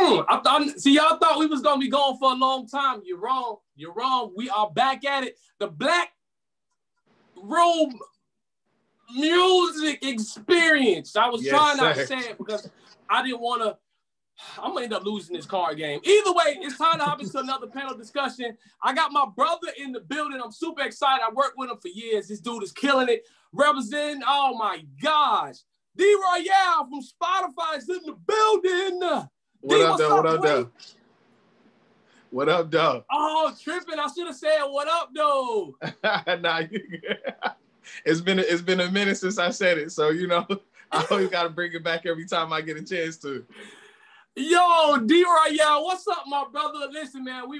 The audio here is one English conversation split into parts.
Y'all thought we was gonna be going for a long time. You're wrong. You're wrong. We are back at it. The Black Room music experience. I was trying not to say it because I didn't want to. I'm gonna end up losing this card game. Either way, it's time to hop into another panel discussion. I got my brother in the building. I'm super excited. I worked with him for years. This dude is killing it. Representing, oh my gosh, D.Royale from Spotify is in the building. What up, though? What up, though? What up, though? Oh, tripping. I should have said, what up, though? Nah, it's been a minute since I said it. So, you know, I always got to bring it back every time I get a chance to. Yo, D.Royale, what's up, my brother? Listen, man, we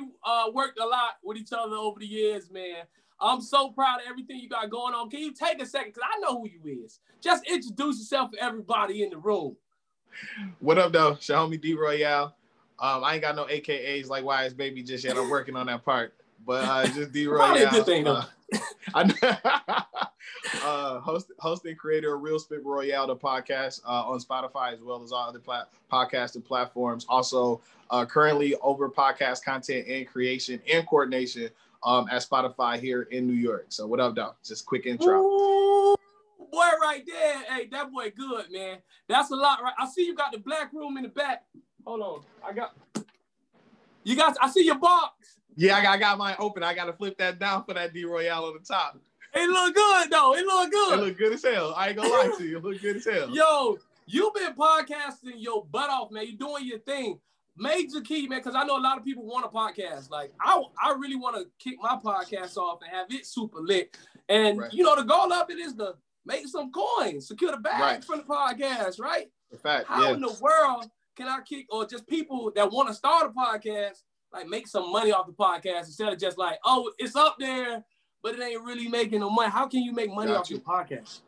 worked a lot with each other over the years, man. I'm so proud of everything you got going on. Can you take a second? Because I know who you is. Just introduce yourself to everybody in the room. What up, though? It's your homie D.Royale. I ain't got no AKAs like YSBaby just yet. I'm working on that part. But just D.Royale. Probably a good thing, though. Host and creator of Real Spit Royale, the podcast on Spotify, as well as all other podcasting platforms. Also, currently over podcast content and creation and coordination at Spotify here in New York. So what up, dog? Just quick intro. Ooh, boy, right there. Hey, that boy good, man. That's a lot, right? I see you got the Black Room in the back. Hold on. I see your box. Yeah, I got mine open. I got to flip that down for that D.Royale on the top. It look good, though. It look good. It look good as hell. I ain't gonna lie to you. It look good as hell. Yo, you been podcasting your butt off, man. You doing your thing. Major key, man, because I know a lot of people want a podcast. Like, I really want to kick my podcast off and have it super lit. And, you know, the goal of it is to make some coins, secure the bag from the podcast, right? In fact, How in the world can I kick, or just people that want to start a podcast, like make some money off the podcast instead of just like, oh, it's up there, but it ain't really making no money. How can you make money off your podcast?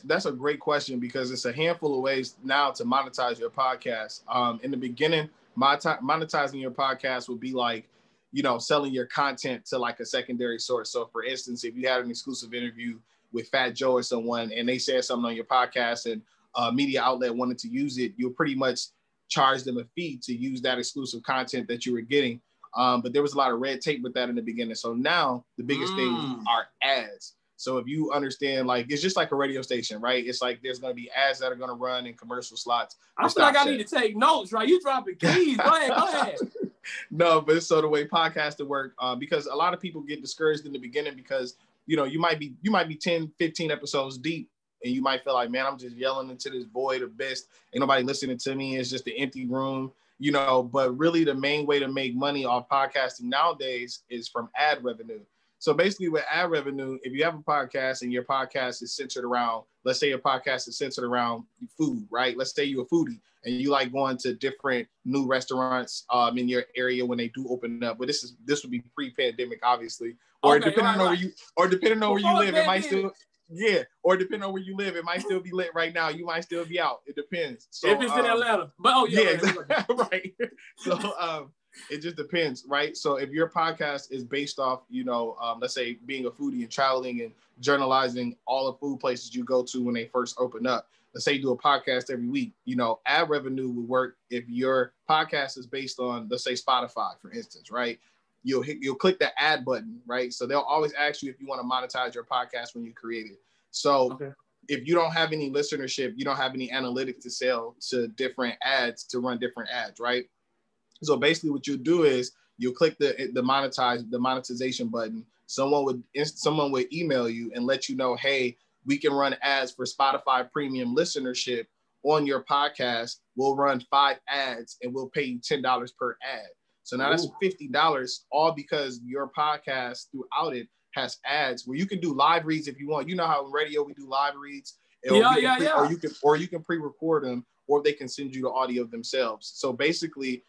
That's a great question because it's a handful of ways now to monetize your podcast. In the beginning, monetizing your podcast would be like, you know, selling your content to like a secondary source. So for instance, if you had an exclusive interview with Fat Joe or someone and they said something on your podcast and a media outlet wanted to use it, you'll pretty much charge them a fee to use that exclusive content that you were getting. But there was a lot of red tape with that in the beginning. So now the biggest thing are ads. So if you understand, like, it's just like a radio station, right? It's like there's going to be ads that are going to run in commercial slots. I feel like I need to take notes, right? You dropping keys. Go ahead. No, but it's so the way podcasting work, because a lot of people get discouraged in the beginning because, you know, you might be 10, 15 episodes deep. And you might feel like, man, I'm just yelling into this void of best. Ain't nobody listening to me. It's just an empty room, you know. But really, the main way to make money off podcasting nowadays is from ad revenue. So basically, with ad revenue, if you have a podcast and your podcast is centered around, let's say your podcast is centered around food, right? Let's say you're a foodie and you like going to different new restaurants in your area when they do open up. But this would be pre-pandemic, obviously, or depending on where you live, it might still. Yeah, or depending on where you live, it might still be lit right now. You might still be out. It depends. So, if it's in Atlanta. But exactly. Right. So it just depends, right? So if your podcast is based off, you know, let's say being a foodie and traveling and journalizing all the food places you go to when they first open up, let's say you do a podcast every week, you know, ad revenue would work if your podcast is based on, let's say Spotify, for instance, right? You'll click the ad button, right? So they'll always ask you if you want to monetize your podcast when you create it. So if you don't have any listenership, you don't have any analytics to sell to different ads, to run different ads, right? So basically what you do is you'll click the monetization button. Someone would email you and let you know, hey, we can run ads for Spotify premium listenership on your podcast. We'll run 5 ads and we'll pay you $10 per ad. So now that's $50, all because your podcast throughout it has ads where you can do live reads if you want. You know how in radio we do live reads, or you can pre-record them, or they can send you the audio themselves. So basically,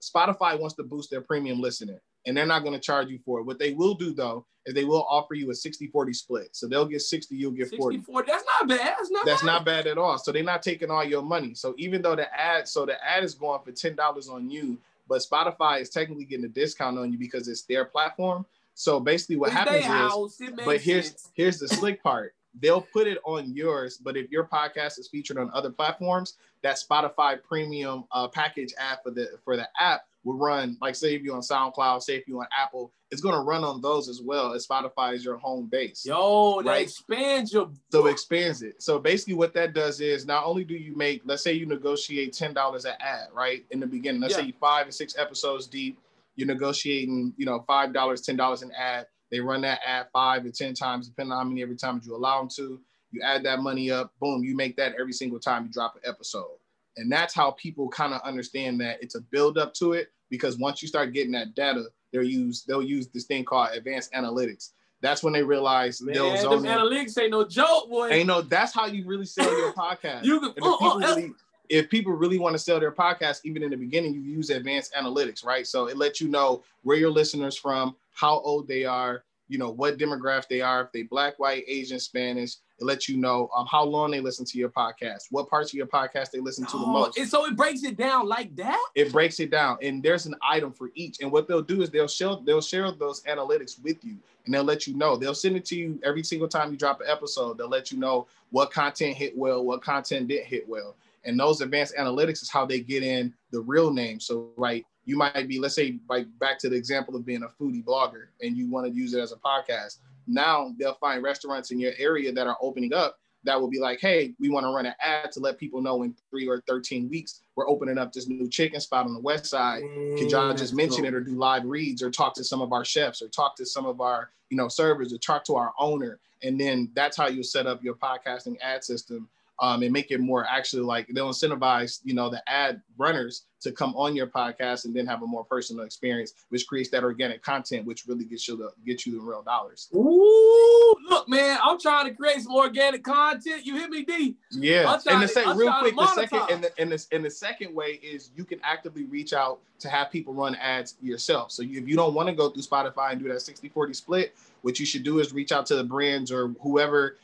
Spotify wants to boost their premium listener, and they're not going to charge you for it. What they will do though is they will offer you a 60-40 split. So they'll get 60, you'll get 40. 60-40. That's not bad. That's not bad at all. So they're not taking all your money. So even though the ad is going for $10 on you, but Spotify is technically getting a discount on you because it's their platform. So basically what happens is, but here's the slick part. they'll put it on yours. But if your podcast is featured on other platforms, that Spotify premium package ad for the app will run, like say if you're on SoundCloud, say if you're on Apple, it's going to run on those as well, as Spotify is your home base. Yo, right? That expands your... So it expands it. So basically what that does is not only do you make, let's say you negotiate $10 an ad, right? In the beginning, let's say you 5 or 6 episodes deep, you're negotiating, $5, $10 an ad. They run that ad 5 or 10 times, depending on how many every time you allow them to. You add that money up, boom, you make that every single time you drop an episode. And that's how people kind of understand that it's a build up to it, because once you start getting that data, they'll use this thing called advanced analytics. That's when they realize they'll zone in. Analytics ain't no joke, boy. That's how you really sell your podcast. If people really want to sell their podcast, even in the beginning, you use advanced analytics, right? So it lets you know where your listeners from, how old they are, what demographic they are, if they Black, white, Asian, Spanish. It lets you know how long they listen to your podcast, what parts of your podcast they listen to the most. And so it breaks it down like that? It breaks it down, and there's an item for each. And what they'll do is they'll share those analytics with you, and they'll let you know. They'll send it to you every single time you drop an episode. They'll let you know what content hit well, what content didn't hit well. And those advanced analytics is how they get in the real name. So, right, you might be, let's say, like back to the example of being a foodie blogger, and you want to use it as a podcast. Now they'll find restaurants in your area that are opening up that will be like, hey, we want to run an ad to let people know in 3 or 13 weeks, we're opening up this new chicken spot on the west side. Could y'all just mention it or do live reads or talk to some of our chefs or talk to some of our, servers or talk to our owner. And then that's how you set up your podcasting ad system. And make it more actually like they'll incentivize, the ad runners to come on your podcast and then have a more personal experience, which creates that organic content, which really gets you the real dollars. Ooh, look, man, I'm trying to create some organic content. You hit me, D. Yeah. And to say real quick, the second way is you can actively reach out to have people run ads yourself. So if you don't want to go through Spotify and do that 60-40 split, what you should do is reach out to the brands or whoever,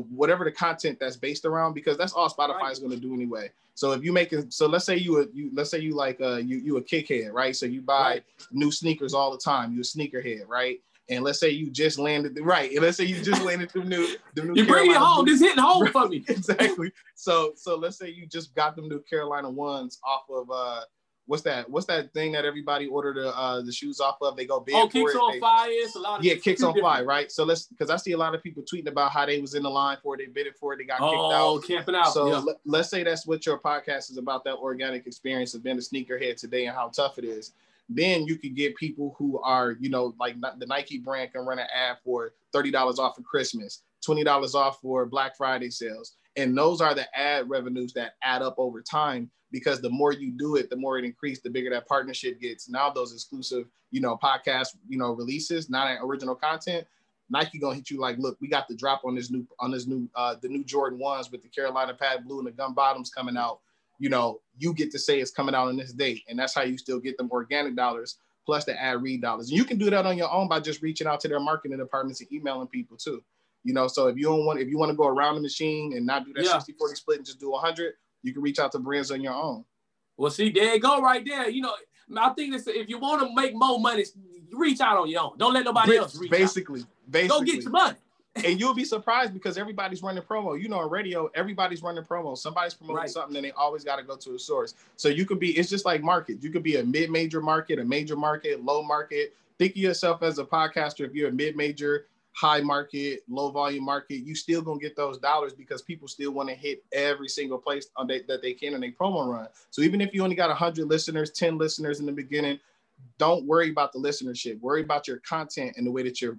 whatever the content that's based around, because that's all Spotify is going to do anyway. So if you let's say you a kickhead, right? So you buy new sneakers all the time. You're a sneakerhead, right? And let's say you just landed them new. You bring it home. This hitting home for me. Exactly. So let's say you just got them new Carolina ones off of what's that thing that everybody ordered the shoes off of? They go big. Oh, Kicks on Fire. It's a lot of Kicks on Fire, right? So because I see a lot of people tweeting about how they was in the line for it, they bid it for it, they got kicked out. Oh, camping out. So let's say that's what your podcast is about, that organic experience of being a sneakerhead today and how tough it is. Then you could get people who are, like the Nike brand can run an ad for $30 off for Christmas, $20 off for Black Friday sales. And those are the ad revenues that add up over time, because the more you do it, the more it increases, the bigger that partnership gets. Now those exclusive, podcast, releases, not original content, Nike gonna hit you like, look, we got the drop on the new Jordan 1s with the Carolina pad blue and the gum bottoms coming out. You get to say it's coming out on this date, and that's how you still get them organic dollars plus the ad read dollars. And you can do that on your own by just reaching out to their marketing departments and emailing people too. So if you want to go around the machine and not do that 60-40 split and just do 100, you can reach out to brands on your own. Well, see, there you go right there. I think if you want to make more money, reach out on your own. Don't let nobody else reach out. Basically. Go get your money. And you'll be surprised because everybody's running promo. In radio, everybody's running promo. Somebody's promoting something, and they always got to go to a source. So you could it's just like market. You could be a mid-major market, a major market, low market. Think of yourself as a podcaster. If you're a mid-major, high market, low volume market, you still gonna get those dollars because people still want to hit every single place that they can in a promo run. So even if you only got 100 listeners, 10 listeners in the beginning, don't worry about the listenership. Worry about your content and the way that you're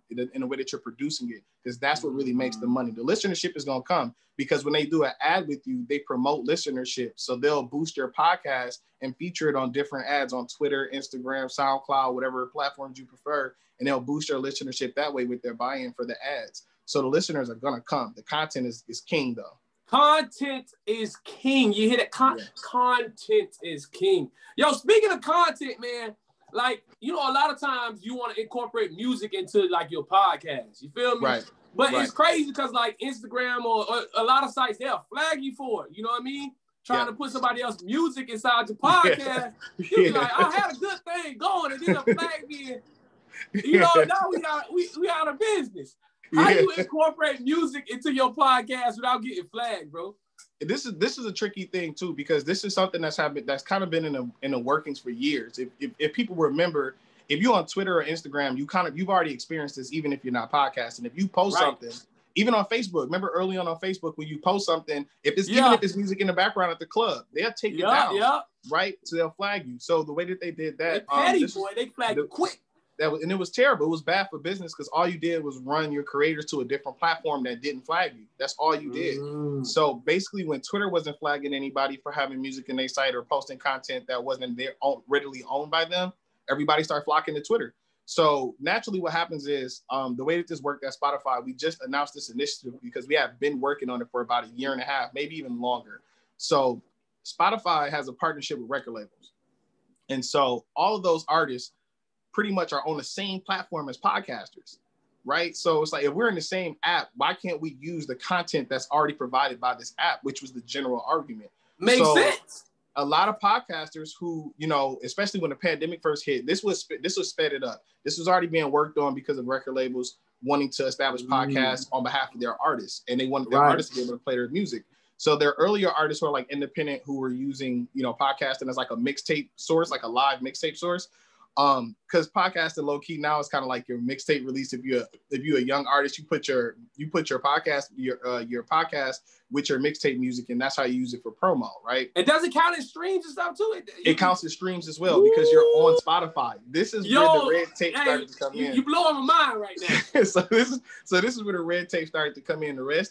producing it, because that's what really makes the money. The listenership is gonna come because when they do an ad with you, they promote listenership. So they'll boost your podcast and feature it on different ads on Twitter, Instagram, SoundCloud, whatever platforms you prefer, and they'll boost your listenership that way with their buy-in for the ads. So the listeners are gonna come. The content is king though. Content is king. You hear that? Content is king. Yo, speaking of content, man, like, a lot of times you want to incorporate music into like your podcast. You feel me? Right. But it's crazy because like Instagram or a lot of sites, they'll flag you for it. You know what I mean? Trying to put somebody else's music inside your podcast. You be like, I had a good thing going, and then they'll flag me. And, now we out of business. How you incorporate music into your podcast without getting flagged, bro? This is a tricky thing too, because this is something that's kind of been in the workings for years. If people remember, if you're on Twitter or Instagram, you've already experienced this, even if you're not podcasting. If you post something, even on Facebook, remember early on Facebook when you post something, even if it's music in the background at the club, they'll take it down, right? So they'll flag you. So the way that they did that, they flagged you quick. And it was terrible. It was bad for business because all you did was run your creators to a different platform that didn't flag you. That's all you did. So basically, when Twitter wasn't flagging anybody for having music in their site or posting content that wasn't readily owned by them, everybody started flocking to Twitter. So naturally, what happens is the way that this worked at Spotify, we just announced this initiative because we have been working on it for about a year and a half, maybe even longer. So Spotify has a partnership with record labels. And so all of those artists pretty much are on the same platform as podcasters, right? So it's like, if we're in the same app, why can't we use the content that's already provided by this app, which was the general argument. Makes sense. A lot of podcasters who, especially when the pandemic first hit, this was sped up. This was already being worked on because of record labels wanting to establish podcasts on behalf of their artists, and they wanted their artists to be able to play their music. So their earlier artists who are like independent, who were using, podcasting as like a mixtape source, like a live mixtape source. Because podcasting low key now is kind of like your mixtape release. If you're a young artist, you put your podcast your podcast with your mixtape music, and that's how you use it for promo, right? It doesn't count as streams and stuff too. It counts as streams as well because you're on Spotify. This is where the red tape started to come in. You blowing my mind right now. so this is where the red tape started to come in. The red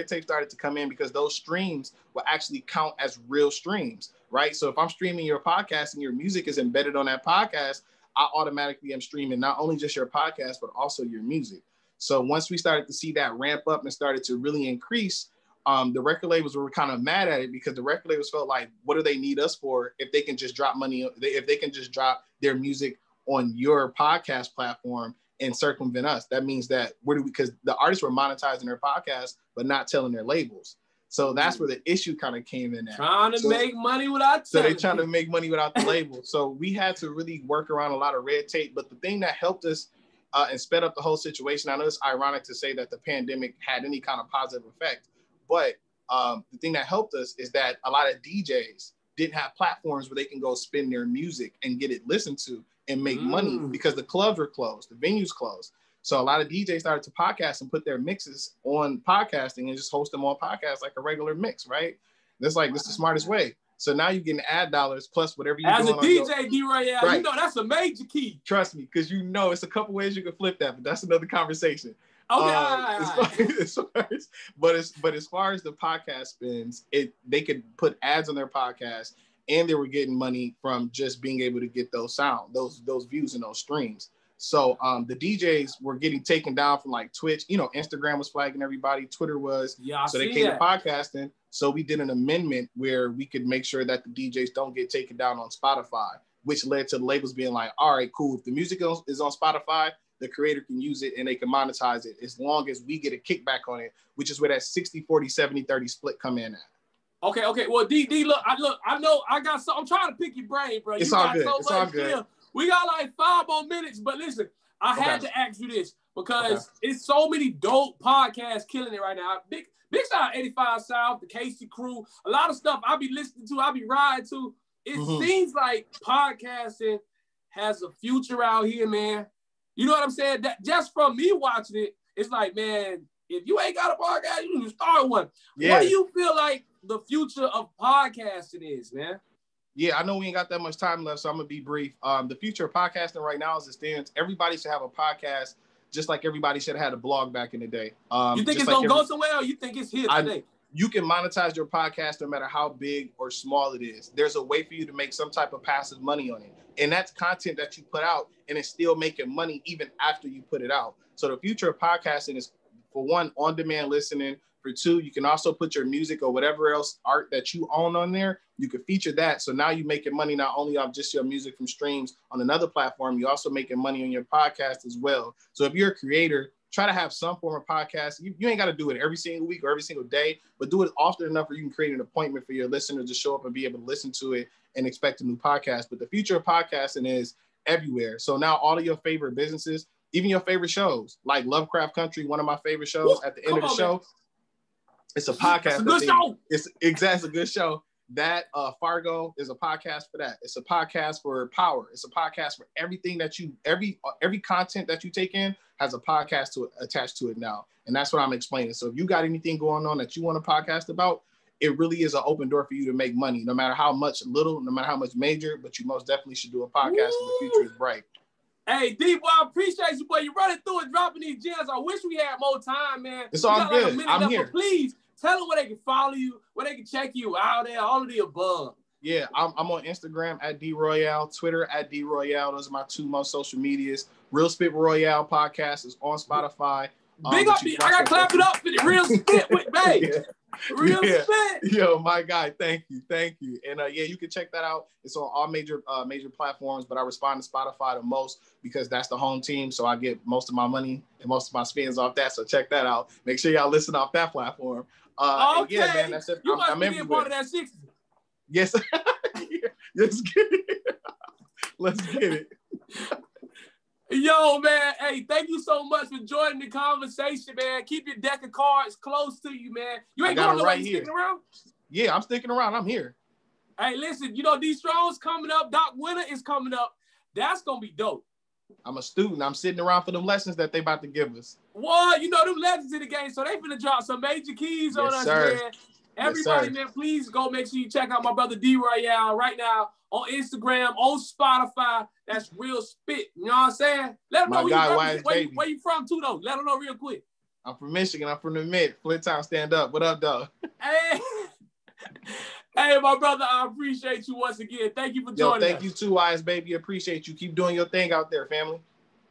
tape started to come in because those streams will actually count as real streams. Right. So if I'm streaming your podcast and your music is embedded on that podcast, I automatically am streaming not only just your podcast, but also your music. So once we started to see that ramp up and started to really increase, the record labels were kind of mad at it because the record labels felt like, what do they need us for if they can just drop money, if they can just drop their music on your podcast platform and circumvent us? That means that because the artists were monetizing their podcast, but not telling their labels. So that's where the issue kind of came in at. Trying to make money without So they're trying to make money without the label. So we had to really work around a lot of red tape. But the thing that helped us and sped up the whole situation, I know it's ironic to say that the pandemic had any kind of positive effect, but the thing that helped us is that a lot of DJs didn't have platforms where they can go spin their music and get it listened to and make money because the clubs were closed, the venues closed. So a lot of DJs started to podcast and put their mixes on podcasting and just host them on podcasts like a regular mix, right? That's like, this is the smartest way. So now you're getting ad dollars plus whatever you're doing. As a DJ, D.Royale, that's a major key. Trust me, because it's a couple ways you can flip that, but that's another conversation. Okay. As far as the podcast spins, they could put ads on their podcast, and they were getting money from just being able to get those views and those streams. So the DJs were getting taken down from like Twitch. Instagram was flagging everybody. Twitter was. Yeah, so they came to podcasting. So we did an amendment where we could make sure that the DJs don't get taken down on Spotify, which led to the labels being like, all right, cool. If the music is on Spotify, the creator can use it and they can monetize it as long as we get a kickback on it, which is where that 60, 40, 70, 30 split come in at. Okay. Well, D, I know I got I'm trying to pick your brain, bro. It's all good. We got like 5 more minutes, but listen, I had to ask you this because it's so many dope podcasts killing it right now. Big shout out 85 South, the Casey Crew, a lot of stuff I be listening to, I be riding to. It seems like podcasting has a future out here, man. You know what I'm saying? That just from me watching it, it's like, man, if you ain't got a podcast, you need to start one. Yeah. What do you feel like the future of podcasting is, man? Yeah, I know we ain't got that much time left, so I'm going to be brief. The future of podcasting right now as it stands, everybody should have a podcast, just like everybody should have had a blog back in the day. You think it's going to go somewhere, or you think it's here today? You can monetize your podcast no matter how big or small it is. There's a way for you to make some type of passive money on it. And that's content that you put out, and it's still making money even after you put it out. So the future of podcasting is, for one, on-demand listening. For two, you can also put your music or whatever else art that you own on there. You could feature that. So now you're making money not only off just your music from streams on another platform, you're also making money on your podcast as well. So if you're a creator, try to have some form of podcast. You ain't got to do it every single week or every single day, but do it often enough where you can create an appointment for your listeners to show up and be able to listen to it and expect a new podcast. But the future of podcasting is everywhere. So now all of your favorite businesses, even your favorite shows, like Lovecraft Country, one of my favorite shows. At the end of the show, it's a podcast. It's a good show. It's a good show. That Fargo is a podcast for that. It's a podcast for power. It's a podcast for everything that you every content that you take in has a podcast attached to it now. And that's what I'm explaining. So if you got anything going on that you want to podcast about, it really is an open door for you to make money, no matter how much little, no matter how much major, but you most definitely should do a podcast and the future is bright. Hey, D-Boy, I appreciate you, boy. You're running through and dropping these gems. I wish we had more time, man. It's all good. Like I'm here. Please tell them where they can follow you, where they can check you out there, all of the above. Yeah, I'm on Instagram at D.Royale, Twitter at D.Royale. Those are my two most social medias. Real Spit Royale podcast is on Spotify. Big up, I got to clap it up for the Real Spit with babe. Yeah. Real Spit. Yo, my guy, thank you. And yeah, you can check that out. It's on all major platforms, but I respond to Spotify the most because that's the home team. So I get most of my money and most of my spins off that. So check that out. Make sure y'all listen off that platform. Okay. Yeah, man, that's it. You must be a part of that 60. Yes. Let's get it. Let's get it. Yo, man. Hey, thank you so much for joining the conversation, man. Keep your deck of cards close to you, man. You ain't going nowhere. You sticking around? Yeah, I'm sticking around. I'm here. Hey, listen, you know, D Strong's coming up. Doc Winter is coming up. That's going to be dope. I'm a student. I'm sitting around for them lessons that they about to give us. Well, you know, them legends in the game, so they finna drop some major keys on us, man. Everybody, man, please go make sure you check out my brother D.Royale right now on Instagram, on Spotify. That's Real Spit. You know what I'm saying? Let them know where you from, too, though. Let them know real quick. I'm from Michigan. I'm from the Mid. Flint Town, stand up. What up, dog? Hey. Hey, my brother, I appreciate you once again. Thank you for joining us. Thank you too, YSBaby. Appreciate you. Keep doing your thing out there, family.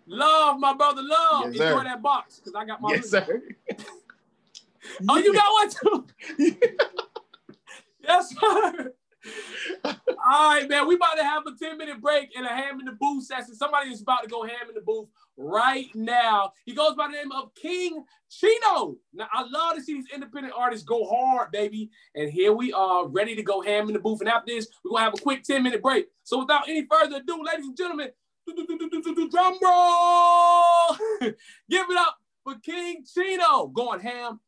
Love, my brother, love. Yes, enjoy that box, because I got my sir. Oh, you got one too? Yes, sir. All right, man. We about to have a 10-minute break and a ham in the booth session. Somebody is about to go ham in the booth right now. He goes by the name of King Chino. Now, I love to see these independent artists go hard, baby. And here we are, ready to go ham in the booth. And after this, we're going to have a quick 10-minute break. So without any further ado, ladies and gentlemen, drum roll. Give it up for King Chino going ham